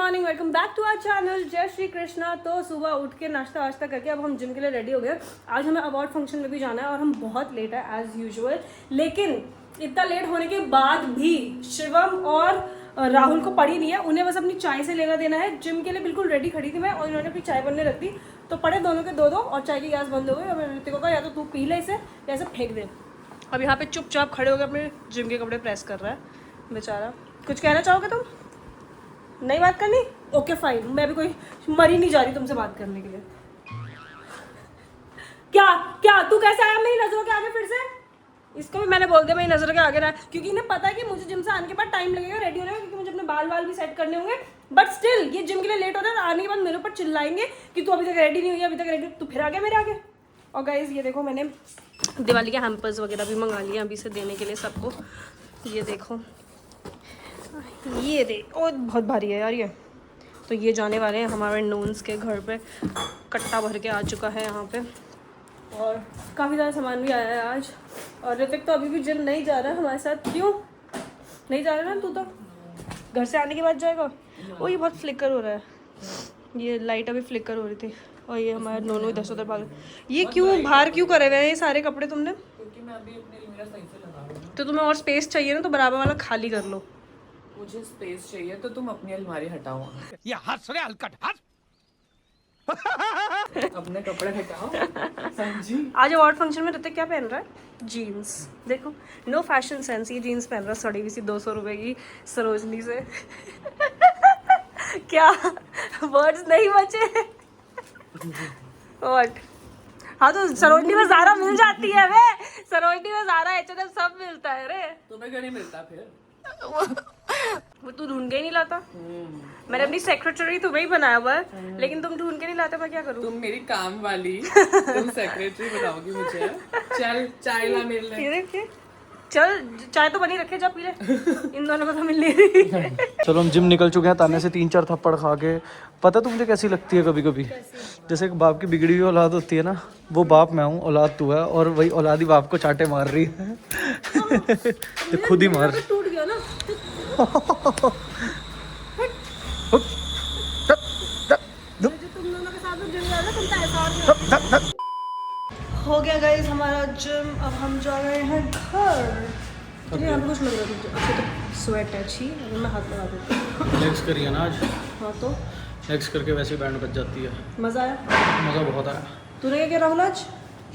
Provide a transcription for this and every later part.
Morning, welcome back to our channel. जय श्री कृष्णा। तो सुबह उठ के नाश्ता वाश्ता करके अब हम जिम के लिए रेडी हो गए। आज हमें अवार्ड फंक्शन में भी जाना है और हम बहुत लेट है एज यूजुअल। लेकिन इतना लेट होने के बाद भी शिवम और राहुल को पड़ी नहीं है, उन्हें बस अपनी चाय से लेना देना है। जिम के लिए बिल्कुल रेडी खड़ी थी मैं और इन्होंने अपनी चाय बनने रख दी, तो पड़े दोनों के दो और चाय की गैस बंद हो गई। और मैंने ऋतिक को कहा या तो तू पी ले इसे या इसे फेंक दे। अब यहाँ पे चुपचाप खड़े होकर अपने जिम के कपड़े प्रेस कर रहा है बेचारा। कुछ कहना चाहोगे तुम? नहीं बात करनी? ओके फाइन, मैं भी कोई मरी नहीं जा रही तुमसे बात करने के लिए। क्या क्या तू कैसे आया मेरी नजरों के आगे फिर से? इसको भी मैंने बोल दिया मेरी नजरों के आगे ना, क्योंकि इन्हें पता है कि मुझे जिम से आने के बाद टाइम लगेगा रेडी होने में, क्योंकि मुझे अपने बाल भी सेट करने होंगे। बट स्टिल ये जिम के लिए लेट हो रहा है। आने के बाद मेरे ऊपर चिल्लाएंगे कि तू अभी तक रेडी नहीं हुई, अभी तक रेडी, तू फिर आ गया मेरे आगे। और गाइज ये देखो, मैंने दिवाली के हैम्पर्स वगैरह भी मंगा लिए अभी से देने के लिए सबको। ये देखो, ये देख, ओ बहुत भारी है यार ये। तो ये जाने वाले हैं हमारे नोन्स के घर पे। कट्टा भर के आ चुका है यहाँ पे और काफ़ी ज़्यादा सामान भी आया है आज। और ऋतिक तो अभी भी जिम नहीं जा रहा है हमारे साथ। क्यों नहीं जा रहा ना? तू तो घर से आने के बाद जाएगा। ओ ये बहुत फ्लिकर हो रहा है, ये लाइट अभी फ्लिकर हो रही थी। और ये हमारे नोनों इधर से उधर भाग। ये क्यों बाहर क्यों करे हुए हैं ये सारे कपड़े तुमने? क्योंकि मैं अभी अपने अलमीरा सही से लगा रही हूँ। तो तुम्हें और स्पेस चाहिए ना, तो बराबर वाला खाली कर लो। मुझे स्पेस चाहिए तो तुम अपनी अलमारी हटाओ। ये हंस रहे हलकट हंस। अपने कपड़े हटाओ। समझी? आज अवार्ड फंक्शन में ऋतिक क्या पहन रहा है? जीन्स। देखो, नो फैशन सेंस। ये जीन्स पहन रहा है सड़ी हुई सी 200 रुपए की सरोजनी से। क्या वर्ड्स नहीं बचे? व्हाट? हाँ तो सरोजनी में ज़ारा मिल जाती है वे। सरोजनी में ज़ारा H&M सब मिलता है रे। तुम्हें क्यों नहीं मिलता फिर? वो तू ढूंढ के ही नहीं लाता। मैंने अपनी सेक्रेटरी तुम्हें ही बनाया हुआ है, लेकिन तुम ढूंढ के नहीं लाते। मैं क्या करूँ? तुम मेरी काम वाली, तुम सेक्रेटरी बनाओगी मुझे। चल चाय ला मेरे लिए। ये देखिए, चल चाय तो बनी रखे, जा पी ले। इन दोनों को तो मिल नहीं रही। चलो हम जिम निकल चुके हैं ताने से 3-4 थप्पड़ खा के। पता तुम मुझे कैसी लगती है कभी कभी? जैसे एक बाप की बिगड़ी हुई औलाद होती है ना, वो बाप मैं हूँ, औलाद तू है, और वही औलाद ही बाप को चाटे मार रही है। तो खुद ही मार। टूट गया ना। तुम दोनों के साथ जिम जा रहे हो, तुम तो ऐसा और हो गया गाइस हमारा जिम। अब हम जा रहे हैं घर। यहाँ पे कुछ लग रहा है अच्छा, तो स्वेट है अच्छी। अभी मैं हाथ लगा देती हूँ। लेग्स करिए ना आज। हाँ तो लेग्स करके वैसे बैंड बच जाती है। मज़ा आया? मज़ा बहुत आया। तूने क्या किया राहुल आज?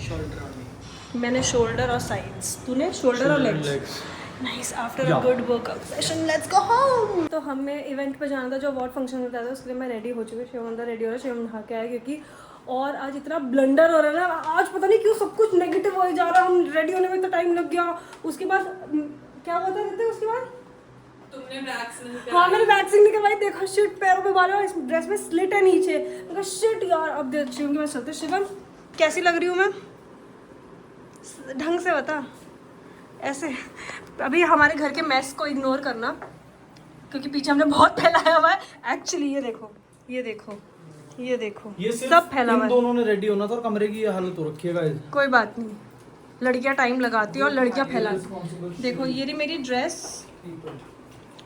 शोल्डर। मैंने शोल्डर और साइड्स, तूने शोल्डर और legs. Nice, after a good workout session let's go home. तो हमें इवेंट पे जाना था जो अवार्ड फंक्शन होता था, उसके लिए मैं रेडी हो चुकी हूँ। शिवम अंदर रेडी हो रहा है, शिवम नहा के आया क्योंकि और आज इतना ब्लंडर हो रहा है ना। आज पता नहीं क्यों सब कुछ नेगेटिव हो जा रहा है। हम रेडी होने में इतना टाइम लग गया। उसके बाद क्या बता रहे थे उसके बाद? तुमने वैक्सीन? हाँ मैंने वैक्सीन नहीं करवाई। देखो शिट, पैरों पे बाल है, इस ड्रेस में स्लिट है नीचे। मैं शिट यार। अब देख शिवम के पास चलते। शिवम कैसी लग रही हूँ मैं? ढंग से बता। ऐसे अभी हमारे घर के मेस को इग्नोर करना, क्योंकि पीछे हमने बहुत फैलाया हुआ है। एक्चुअली ये देखो, ये देखो, ये देखो, ये सब फैला हुआ है। दोनों ने रेडी होना था और कमरे की ये हालत हो रखी है गाइस। कोई बात नहीं, लड़कियां टाइम लगाती है और लड़कियां फैलाती। देखो ये रही मेरी ड्रेस,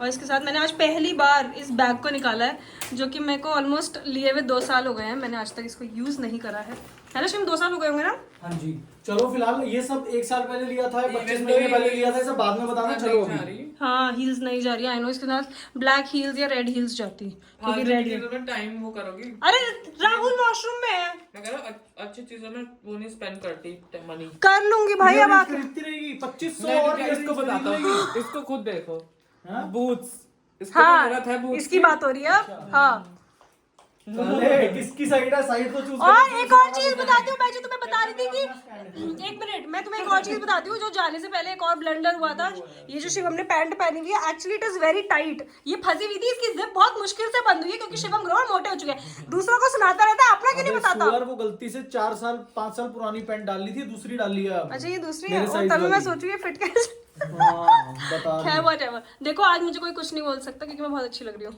और इसके साथ मैंने आज पहली बार इस बैग को निकाला है, जो कि मेरे को ऑलमोस्ट लिए हुए 2 साल हो गए हैं। मैंने आज तक इसको यूज नहीं करा है ना शिवम? 2 साल हो गए होंगे ना? हाँ जी। चलो फिलहाल ये सब 1 साल पहले लिया था, 25 महीने पहले लिया था, ये सब बाद में बताना। चलो अभी हाँ हील्स नहीं जा रही। आई नो इसके साथ ब्लैक हील्स या रेड हील्स जाती, क्योंकि रेड टाइम वो करोगी। अरे राहुल वॉशरूम में है। मैं कह रहा हूँ अच्छी चीजों में वो नहीं स्पेंड करती मनी। कर लूंगी भाई अब आके। खरीदती रहेगी 2500 और इसको बताता हूँ, इसको खुद देखो। बूट्स, इसको हाँ जरूरत है बूट्स इसकी बात हो रही है अब। हाँ किसकी साइड है? साइड तो चूज। और एक और चीज बताती हूँ मैं, जो तुम्हें बता रही थी कि 1 मिनट, मैं तुम्हें एक और चीज बताती हूँ जो जाने से पहले एक और ब्लंडर हुआ था। ये जो शिवम ने पैंट पहनी हुई है, actually it is very tight. ये फंसी हुई थी, इसकी जिप बहुत मुश्किल से बंद हुई है, क्योंकि शिवम ग्रोवर मोटे हो चुके हैं। दूसरों को सुनाता रहता है, अपना क्यों नहीं बताता? वो गलती से 4 साल 5 साल पुरानी पैंट डाल ली थी, दूसरी डाल लिया। अच्छा ये दूसरी है, और तभी मैं सोचू ये फिट कैसे। बता खैर व्हाटएवर। देखो आज मुझे कोई कुछ नहीं बोल सकता, क्योंकि मैं बहुत अच्छी लग रही हूँ।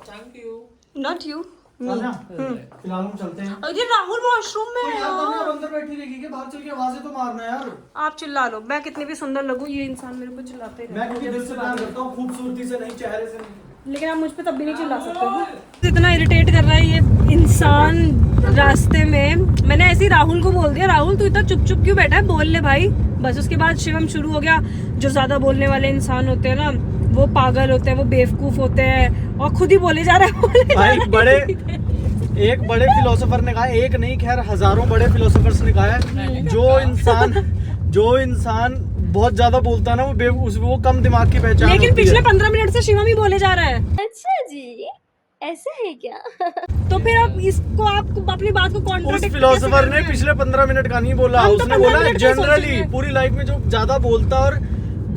Thank you. Not you. फिलहाल हम चलते हैं। अरे राहुल वॉशरूम में है यार। अंदर बैठी रहेगी कि बाहर चल के आवाजें तो मारना यार। आप चिल्ला लो, मैं कितनी भी सुंदर लगूं, ये इंसान मेरे को चिल्लाते ही मैं क्योंकि दिल से प्यार करता हूँ, खूबसूरती से नहीं, चेहरे से नहीं। लेकिन आप मुझ पे तब भी नहीं चिल्ला सकते हो। इतना इरिटेट कर रहा है ये इंसान रास्ते में। मैंने ऐसे ही राहुल को बोल दिया, राहुल तू इतना चुप चुप क्यों बैठा है, बोल ले भाई। बस उसके बाद शिवम शुरू हो गया। जो ज्यादा बोलने वाले इंसान होते हैं ना वो पागल होते हैं, वो बेवकूफ होते हैं और खुद ही बोले जा रहे हैं। भाई एक बड़े फिलोसोफर ने कहा, एक नहीं खैर हजारों बड़े फिलोसोफर्स ने कहा है, जो इंसान बहुत ज्यादा बोलता है ना वो कम दिमाग की पहचान लेकिन होती पिछले है। 15 मिनट से शिवम ही बोले जा रहा है। अच्छा जी, ऐसा है क्या? तो फिर आप इसको आप अपनी बात को उस कॉन्ट्रडिक्ट फिलोसोफर ने पिछले 15 मिनट का नहीं बोला, हम तो उसने 15 बोला मिनट का जनरली सोचेंगे। पूरी लाइफ में जो ज्यादा बोलता और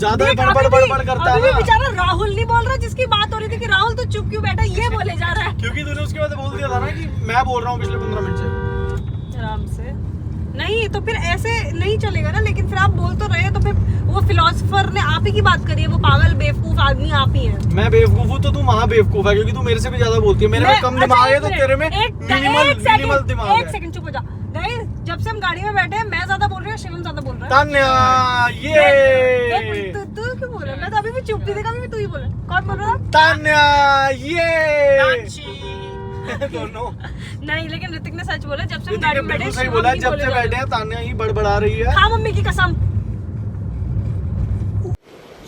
ज्यादा बड़बड़ करता है ना। बेचारा राहुल नहीं बोल रहा, जिसकी बात हो रही थी कि राहुल तो चुप क्यों बैठा, ये बोले जा रहा है। क्योंकि तूने उसके बाद बोल दिया था ना कि मैं बोल रहा हूँ पिछले 15 मिनट से। आराम से नहीं तो फिर ऐसे नहीं चलेगा ना। लेकिन फिर आप बोल तो रहे हो, तो फिर वो फिलोसोफर ने आप ही की बात करी है। वो पागल बेवकूफ आदमी आप ही हैं। मैं बेवकूफ हूँ तो तू महा बेवकूफ है, क्योंकि तू मेरे से भी ज्यादा बोलती है। मेरे में कम दिमाग है तो तेरे में मिनिमल दिमाग एक है। सेकंड चुप हो जा। गाइस जब से हम गाड़ी में बैठे हैं मैं ज्यादा बोल रही हूँ, शिवम ज्यादा बोल रहा है। तान्या ये तू क्यों बोल रहा है? मैं तो अभी भी चुप थी, देखा अभी भी तू ही बोल रहा है। कौन बोल रहा है? तान्या ये दोनों। नहीं लेकिन ऋतिक ने सच बोला, जब से हम ऋतिक गाड़ी ने में बैठे बिल्कुल सही शिवम बोला, ही जब बोले से जा रहे बैठे हैं तान्या ही बड़बड़ा रही है। खा मम्मी की कसम।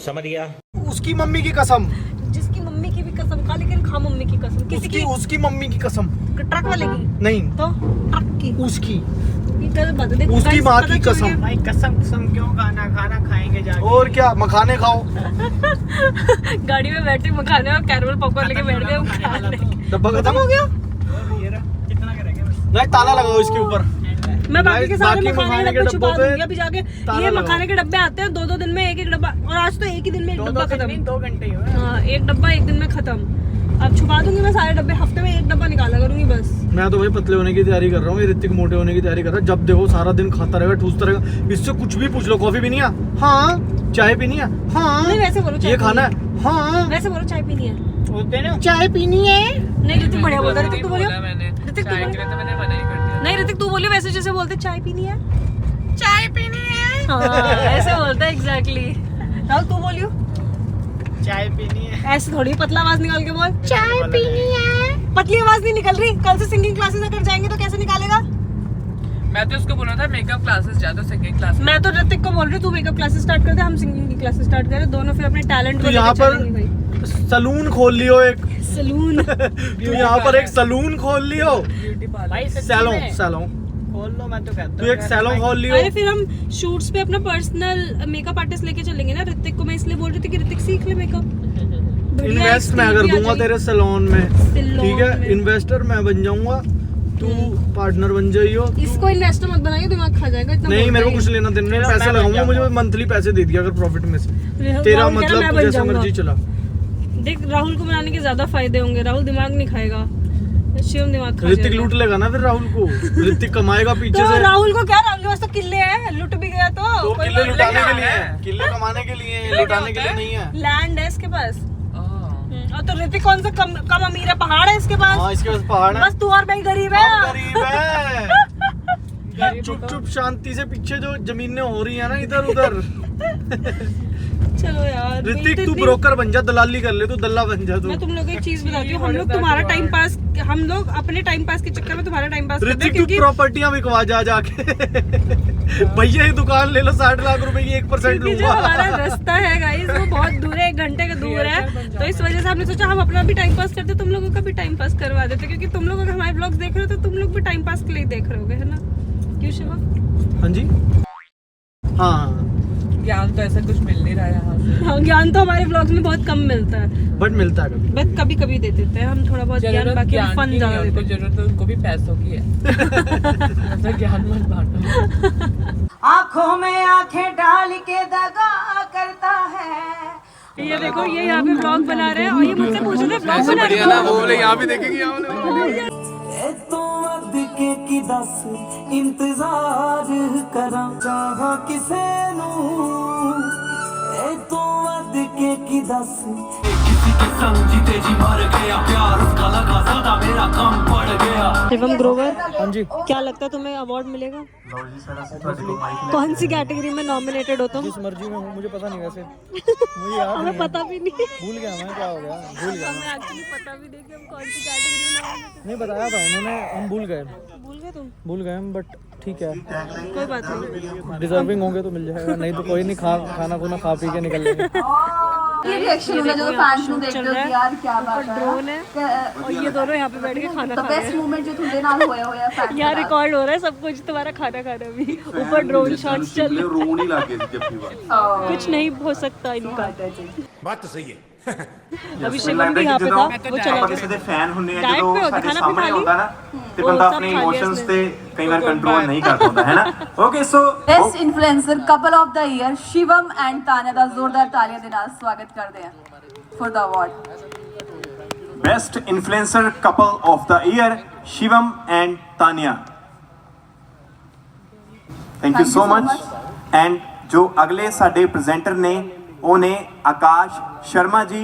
समझ गया। उसकी मम्मी की कसम, जिसकी मम्मी की भी कसम खा, लेकिन खा मम्मी की कसम। किसी की उसकी मम्मी की कसम ट्रक वाले की नहीं, तो ट्रक की उसकी ये गलत बात है। देखो, उसकी guys, माँ पता की चल कसम। गया। भाई कसम क्यों खाना खाएंगे जाके। और क्या मखाने खाओ। गाड़ी में बैठे मखाने और कैरमल पॉपकॉर्न लेके बैठ गए। खाने वाला तो। डब्बा खत्म हो गया। ये रहा, कितना करेंगे बस। नहीं ताला लगाओ इसके ऊपर। मैं बाकी के सारे बाकी मखाने के डब्बे छुपा डब्बों पे दूंगी अभी जाके। ताला ये लगाओ। मखाने के डब्बे आते हैं 2-2 दिन में एक डब्बा, और आज तो एक ही दिन में एक डब्बा खत्म। 2 घंटे ही हुए। हाँ एक डब्बा एक दिन में खत्म। अब छुपा दूंगी मैं सारे डब्बे, हफ्ते में एक डब्बा निकाला करूंगी बस। मैं तो भाई पतले होने की तैयारी कर रहा हूँ, ये ऋतिक मोटे होने की तैयारी कर रहा है। जब देखो सारा दिन खाता रहेगा, ठूसता रहेगा। इससे कुछ भी पूछ लो, कॉफी पीनी है हाँ, चाय पीनी है हाँ, नहीं वैसे बोलो चाय ये खाना पीनी है हाँ, वैसे बोलो चाय पीनी है। होते ना। चाय पीनी है। नहीं ऋतिक बढ़िया बोलता है। ऋतिक तू बोलियो। मैंने ऋतिक तू चाय के बोलियो। लिए तो मैंने मना ही कर दिया। नहीं ऋतिक तू बोलियो वैसे जैसे बोलते चाय पीनी है। चाय पीनी है हाँ ऐसे बोलता है एग्जैक्टली। राहुल तू बोलियो। चाय पीनी है। ऐसे थोड़ी पतला आवाज निकाल के बोल चाय पीनी है। पतली आवाज नहीं निकल रही। कल से सिंगिंग क्लासेस अगर जाएंगे तो कैसे निकालेगा? मैं तो उसको बोला था मेकअप क्लासेस जा, तो सिंगिंग क्लास। मैं तो ऋतिक को बोल रही हूँ तू मेकअप क्लासेस स्टार्ट कर दे, हम सिंगिंग की क्लासेस स्टार्ट करें, दोनों फिर अपने टैलेंट तो को यहाँ लेके पर चलेंगे भाई। सलून खोल लियो एक। सलून तू यहाँ पर एक सलून खोल लियो। Beauty parlour. भाई सच्ची सैलों में। सैलों खोल लो, मैं तो कहता तू एक सैलों खोल लियो। अरे फिर हम शूट्स पे अपना पर्सनल मेकअप आर्टिस्ट लेके चलेंगे ना ऋतिक को। मैं इसलिए बोल रही थी कि ऋतिक सीख ले मेकअप। इन्वेस्ट मैं अगर दूंगा तेरे सैलून में, सैलून ठीक में। है इन्वेस्टर मैं बन जाऊंगा, तू पार्टनर बन जाइयो। इसको इन्वेस्टर मत बनाइए, दिमाग खा जाएगा इतना। नहीं मेरे को कुछ लेना देना नहीं, पैसे लगाऊंगा, मुझे मंथली पैसे दे दिया अगर प्रॉफिट में से। तेरा मतलब तू जैसा मर्जी चला। देख राहुल को बनाने के ज्यादा फायदे होंगे। राहुल दिमाग नहीं खाएगा, शिवम दिमाग खा ऋतिक जाएगा। लूट लेगा ना फिर राहुल को। ऋतिक कमाएगा पीछे तो से। राहुल को क्या, राहुल के पास तो किले हैं, लुट भी गया तो कोई किले बात लुटाने नहीं। के लिए है, किले कमाने के लिए है, लुटाने के लिए नहीं है। लैंड है इसके पास। हाँ। और तो ऋतिक कौन सा कम अमीर है? पहाड़ है इसके पास। हाँ इसके पास पहाड़ है। बस तू और मैं ही गरीब है। हम गरीब है। चुप चुप शांति से पीछे जो जमीनें हो रही है ना इधर उधर। चलो यार ऋतिक तू ब्रोकर बन जा, दलाली कर ले, तू दल्ला बन जा तू। मैं तुम लोग को एक चीज बताती हूँ। हम लोग तुम्हारा टाइम पास, हम लोग अपने टाइम पास के चक्कर में तुम्हारा टाइम पास करते हैं ऋतिक तू क्योंकि प्रॉपर्टियां बिकवा जा जाके। भैया ये दुकान ले लो, 60 लाख रुपए की 1% क्योंकि जो लूंगा। हमारा रास्ता है गाइस वो बहुत दूर है, 1 घंटे का दूर है। तो इस वजह से हमने सोचा हम अपना भी टाइम पास करते, तुम लोगों का भी टाइम पास करवा देते, क्योंकि तुम लोग अगर हमारे ब्लॉग्स देख रहे हो तो तुम लोग भी टाइम पास के लिए देख रहे होगे, है ना? क्यों शिवा? हाँ जी हाँ, ज्ञान तो ऐसा कुछ मिल नहीं रहा है यहाँ से। हाँ ज्ञान तो हमारे ब्लॉग्स में बहुत कम मिलता है, बट मिलता है कभी। बस कभी कभी दे देते हैं हम थोड़ा बहुत ज्ञान, जरूरत बाकी हम ज्ञान फन की ज्यादा है, देते उनको हैं। जरूरत है, उनको भी पैसों की है। मतलब ज्ञान मत बांटो। आंखों में आंखें डाल के दगा करता है। ये देखो ये यहाँ पे ब्लॉग बना रहे हैं और ये मुझसे पूछ रहे हैं ब्लॉग बना रहे ना हो? वो बोले यहाँ भी देखेंगे, यहाँ वाले तो अद के की दस इंतजार करा चाहा किसे नू ए तो अद के की दस किसी के संग जीते जी मर गया प्यार उसका लगा ज्यादा मेरा कम पड़ गया। शिवम ग्रोवर, हाँ जी क्या लगता है तुम्हें अवार्ड मिलेगा? कौन सी कैटेगरी में नॉमिनेटेड हो तुम? जिस मर्जी में हूँ, मुझे पता नहीं वैसे, मुझे याद हमें नहीं है। पता भी नहीं, भूल गया मैं, क्या हो गया, भूल गया मैं। हमें एक्चुअली पता भी नहीं कि हम कौन सी कैटेगरी में nominated नहीं बताया था उन्होंने, हम भूल गए, हैं। भूल गए तुम? भूल गए हम, बट ठीक है, कोई बात नहीं। डिजर्विंग होंगे तो मिल जाएगा, नहीं तो कोई नहीं, खाना खुना खा पी के निकल लेंगे। ये रिएक्शन होगा जब फैंस ਨੂੰ चल देखते हो रहा कि है, यार क्या बात है ड्रोन है और ये दोनों यहाँ पे बैठ के खाना द खा रहे बेस्ट हैं। मोमेंट जो तुम्हारे नाल होया फैंस यहाँ रिकॉर्ड हो रहा है सब कुछ, तुम्हारा खाना खाना भी, ऊपर ड्रोन शॉट्स चल रहे रोन ही लागे जब भी बात कुछ नहीं हो सकता इनका। बात तो सही है। अभी शिवम भी यहाँ पे था, वो चला ਆਪਾਂ गया। ਕਿਸੇ ਦੇ ਫੈਨ ਹੁੰਨੇ ਆ Diet ਜਦੋਂ पे हो, ਸਾਡੇ खाना भी ਸਾਹਮਣੇ खा ਆਉਂਦਾ ਨਾ ਤੇ वो ਬੰਦਾ सब ਆਪਣੇ खा लिया ਇਮੋਸ਼ਨਸ इसने। ਤੇ ਕਈ ਵਾਰ ਕੰਟਰੋਲ ਨਹੀਂ ਕਰ ਪਾਉਂਦਾ ਹੈ ਨਾ okay so best influencer couple of the year Shivam and Tanya ਦਾ ਜ਼ੋਰਦਾਰ ਤਾਲੀਆਂ ਦੇ ਨਾਲ ਸਵਾਗਤ ਕਰਦੇ ਹਾਂ for the award. Best influencer couple of the year Shivam and Tania, thank you so much. And जो अगले साडे प्रेजेंटर ने ਉਹ ਨੇ आकाश शर्मा जी,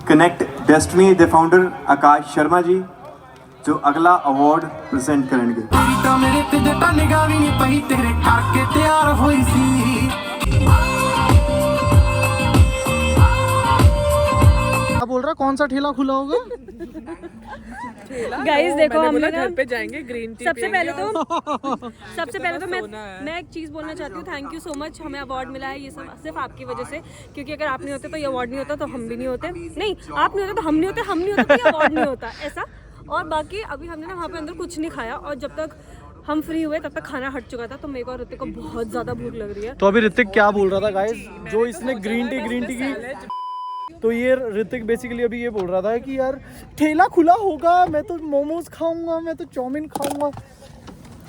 कनेक्ट डेस्टिनी ਦੇ फाउंडर आकाश शर्मा जी जो अगला अवार्ड प्रेजेंट करेंगे। ਤਾਂ ਮੇਰੇ ਤੇ ਜੱਟਾਂ ਨਿਗਾਹ ਵੀ ਨਹੀਂ ਪਈ ਤੇਰੇ ਕਰਕੇ ਤਿਆਰ ਹੋਈ ਸੀ। क्या बोल रहा, कौन सा ठेला खुला होगा? गाइस देखो हम बोला ना घर पे जाएंगे ग्रीन टी सबसे पहले तो मैं सोना है। मैं एक चीज़ बोलना चाहती हूँ, थैंक यू सो मच, हमें अवार्ड मिला है ये सब सिर्फ आपकी वजह से, क्योंकि अगर आप नहीं होते तो ये अवार्ड नहीं होता, तो हम भी नहीं होते, नहीं आप नहीं होते तो हम नहीं होते, हम नहीं होते तो ये अवार्ड नहीं होता, ऐसा। और बाकी अभी हमने ना वहाँ पे अंदर कुछ नहीं खाया, और जब तक हम फ्री हुए तब तक खाना हट चुका था, तो मेरे को और ऋतिक को बहुत ज़्यादा भूख लग रही है। तो अभी ऋतिक क्या बोल रहा था गाइस, जो इसने ग्रीन टी की, तो ये ऋतिक बेसिकली अभी ये बोल रहा था कि यार ठेला खुला होगा, मैं तो मोमोज खाऊंगा, मैं तो चाउमीन खाऊंगा,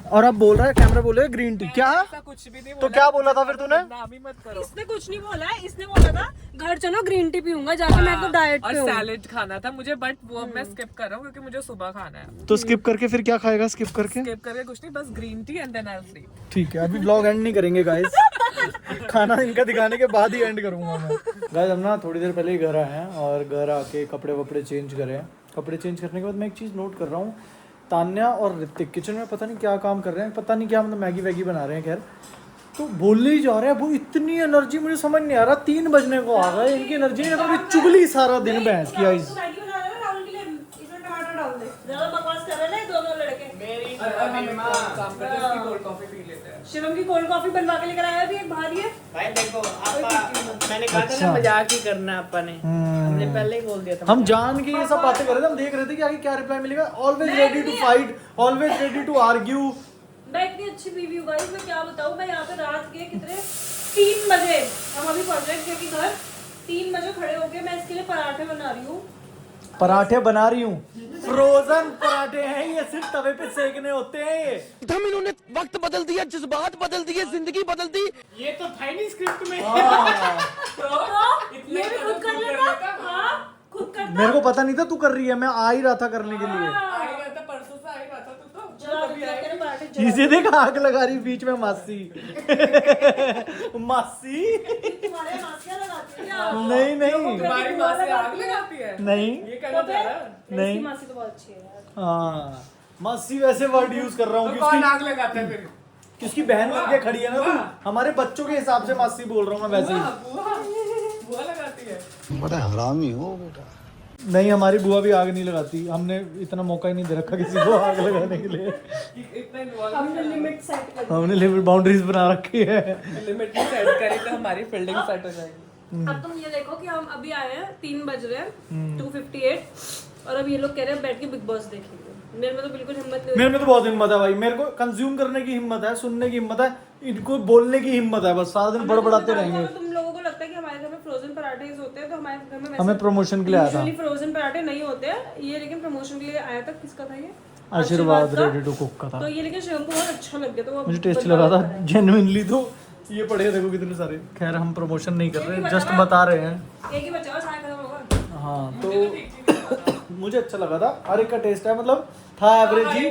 और अब बोल रहा है, कैमरा बोल रहा है ग्रीन टी। क्या कुछ भी नहीं तो क्या बोला था फिर तूने? नाम ही मत करो। इसने कुछ नहीं बोला है, इसने बोला था घर चलो ग्रीन टी पीऊंगा जाके, मैं तो डाइट और पे हूँ। सैलेड खाना था मुझे, बट वो अब मैं स्किप कर रहा हूँ क्योंकि मुझे सुबह खाना है। तो स्किप करके फिर क्या खाएगा, स्किप करके? स्किप करके कुछ नहीं, बस green tea and then I will sleep. ठीक है, अभी ब्लॉग एंड नहीं करेंगे गाइस, खाना इनका दिखाने के बाद ही एंड करूंगा मैं। गाइस हम ना थोड़ी देर पहले ही घर आए हैं, और घर आके कपड़े वपड़े चेंज करे हैं। कपड़े चेंज करने के बाद मैं एक चीज़ नोट कर रहा हूँ, तान्या और ऋतिक किचन में पता नहीं क्या काम कर रहे हैं, पता नहीं क्या, मतलब मैगी वैगी बना रहे हैं, खैर तो बोलने ही जा रहे हैं। वो इतनी एनर्जी मुझे समझ नहीं आ रहा, 3 बजने को आ गए, इनकी एनर्जी ने तो चुगली सारा दिन भैंस की आई। मैगी बना रहे हैं राहुल के लिए, इसमें टमाटर डाल दे, ज़्यादा बकवास कर रहे हैं दोनों लड़के। कोल्ड कॉफी पी लेते हैं। शिवम की कोल्ड कॉफी बनवा के लेकर आया अभी एक बाहर ही है। भाई देखो मैंने कहा था ना मजाक ही करना अपन ने, हमने पहले ही बोल दिया था। हम जान के ये सब बातें कर रहे थे, हम देख रहे थे कि आगे क्या रिप्लाई मिलेगा। Always ready to fight, always ready to argue. मैं इतनी अच्छी बीवी हूँ गाइस, मैं क्या बताऊँ, मैं यहाँ पे रात के कितने 3 बजे हम अभी पहुँच रहे हैं क्योंकि घर 3 बजे खड़े होके मैं इसके लिए पराठे बना रही हूँ। पराठे बना रही हूँ, फ्रोजन पराठे हैं ये, सिर्फ तवे पे सेकने होते हैं ये। हम इन्होंने वक्त बदल दिया, जज्बात बदल दिए, जिंदगी बदल दी। ये तो था ही नहीं स्क्रिप्ट में। तो ये भी खुद कर लेता, हाँ खुद करता। मेरे को पता नहीं था तू कर रही है, मैं आ ही रहा था करने के लिए। परसों से आई रहा था तू तो। जला देते हैं तेरे पराठे, जला इसे देख आग लगा रही बीच में मासी। मासी तुम्हारे मासियाँ लगाती है क्या? नहीं नहीं हमारी माँ से आग लगाती है। नहीं ये कहना चाह रहा है। नहीं। इसकी मासी तो बहुत अच्छी है यार। हाँ मासी वैसे वर्ड यूज कर रहा हूँ तो कि कौन उसकी आग लगाता है फिर? किसकी बहन बन के खड़ी है ना तू, हमारे बच्चों के हिसाब से मासी बोल रहा हूँ मैं वैसे ही। बुआ लगाती है। बड़ा हरामी हो बेटा। नहीं हमारी बुआ भी आग नहीं लगाती, हमने इतना मौका ही नहीं दे रखा किसी को आग लगाने के लिए। हमने लिमिट सेट कर हमने लिमिट बाउंड्रीज बना रखी है। लिमिट सेट करें तो हमारी फील्डिंग सेट हो जाएगी। अब तुम ये देखो कि हम अभी आए हैं 3 बज रहे हैं 2:58 और अब ये लोग कह रहे हैं बैठ के बिग बॉस देखेंगे। मेरे में तो बिल्कुल हिम्मत नहीं मेरे में तो बहुत हिम्मत है भाई, मेरे को कंज्यूम करने की हिम्मत है, सुनने की हिम्मत है, इनको बोलने की हिम्मत है, बस सारा दिन बड़बड़ाते रहेंगे। तुम लोगों को लगता है कि हमारे घर में फ्रोजन पराठे होते हैं, तो हमारे घर में हमें प्रमोशन के लिए आया था, फ्रोजन पराठे नहीं होते हैं ये, लेकिन प्रमोशन के लिए आया था। किसका था ये? आशीर्वाद का। रेडी टू कुक का था। तो ये लेकिन शिवम को बहुत अच्छा लग गया, तो वो मुझे टेस्टी लगा था जेन्युइनली। तो ये पड़े देखो कितने सारे, खैर हम प्रमोशन नहीं कर रहे, जस्ट बता रहे हैं। एक ही बचा, सारा खत्म होगा। हाँ तो मुझे अच्छा लगा था, हर एक का टेस्ट है, मतलब था एवरेज ही,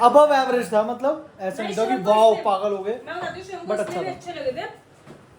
अबव एवरेज था, मतलब ऐसा नहीं था कि वाओ पागल हो गए। मैं बताती हूँ शिवम को बट अच्छा इसलिए भी था। अच्छे लगे थे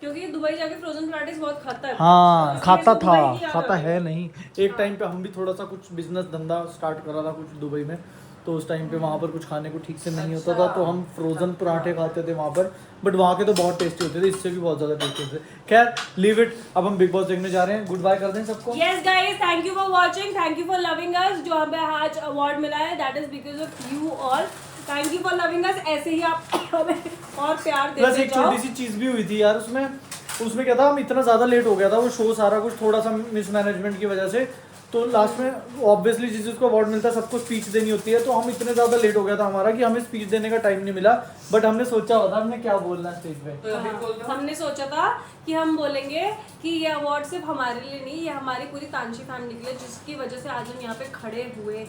क्योंकि दुबई जाके फ्रोजन पराठे बहुत खाता है। हाँ खाता था, दुबई की याद खाता आ गई। है नहीं। एक टाइम पे हम भी थोड़ा सा कुछ बिजनेस धंधा स्टार्ट करा था कुछ दुबई में, तो उस टाइम पे वहाँ पर कुछ खाने को ठीक से नहीं होता था, तो हम फ्रोजन पराठे खाते थे वहाँ पर, बट वहाँ के तो बहुत टेस्टी होते थे, इससे भी बहुत ज़्यादा टेस्टी होते थे। खैर लीव इट, अब हम बिग बॉस देखने जा रहे हैं। गुड बाय कर दें सबको। Yes guys, thank you for watching, thank you for loving us। जो हमें आज अवार्ड मिला है that is because of you all। Thank you for loving us। ऐसे ही आप हमें और प्यार प्लस देते एक जाओ। छोटी सी चीज़ भी हुई थी यार उसमें क्या था, हम इतना ज़्यादा लेट हो गया था वो शो सारा कुछ थोड़ा सा मिसमैनेजमेंट की वजह से, तो लास्ट में ऑब्वियसली जिस जिसको अवार्ड मिलता है सबको स्पीच देनी होती है, तो हम इतने ज़्यादा लेट हो गया था हमारा कि हमें स्पीच देने का टाइम नहीं मिला, बट हमने सोचा होता हमने क्या बोलना है स्टेज पे। हमने सोचा था कि हम बोलेंगे कि ये अवार्ड सिर्फ हमारे लिए नहीं, ये हमारी पूरी तानशी फैमिली के लिए, जिसकी वजह से आज हम यहाँ पे खड़े हुए हैं।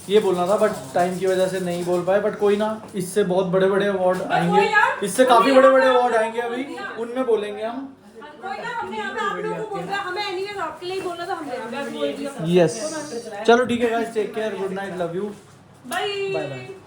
ये बोलना था बट टाइम की वजह से नहीं बोल पाए, बट कोई ना, इससे बहुत बड़े बड़े अवार्ड आएंगे, इससे काफ़ी बड़े बड़े अवार्ड आएंगे अभी, उनमें बोलेंगे हम। कोई ना, हमने यहाँ पे आप लोगों को बोल रहा है, हमें एनीवेज आपके लिए ही बोलना था, हमने यहाँ पे बोल दिया। यस चलो ठीक है guys, take care, good night, love you, bye bye bye.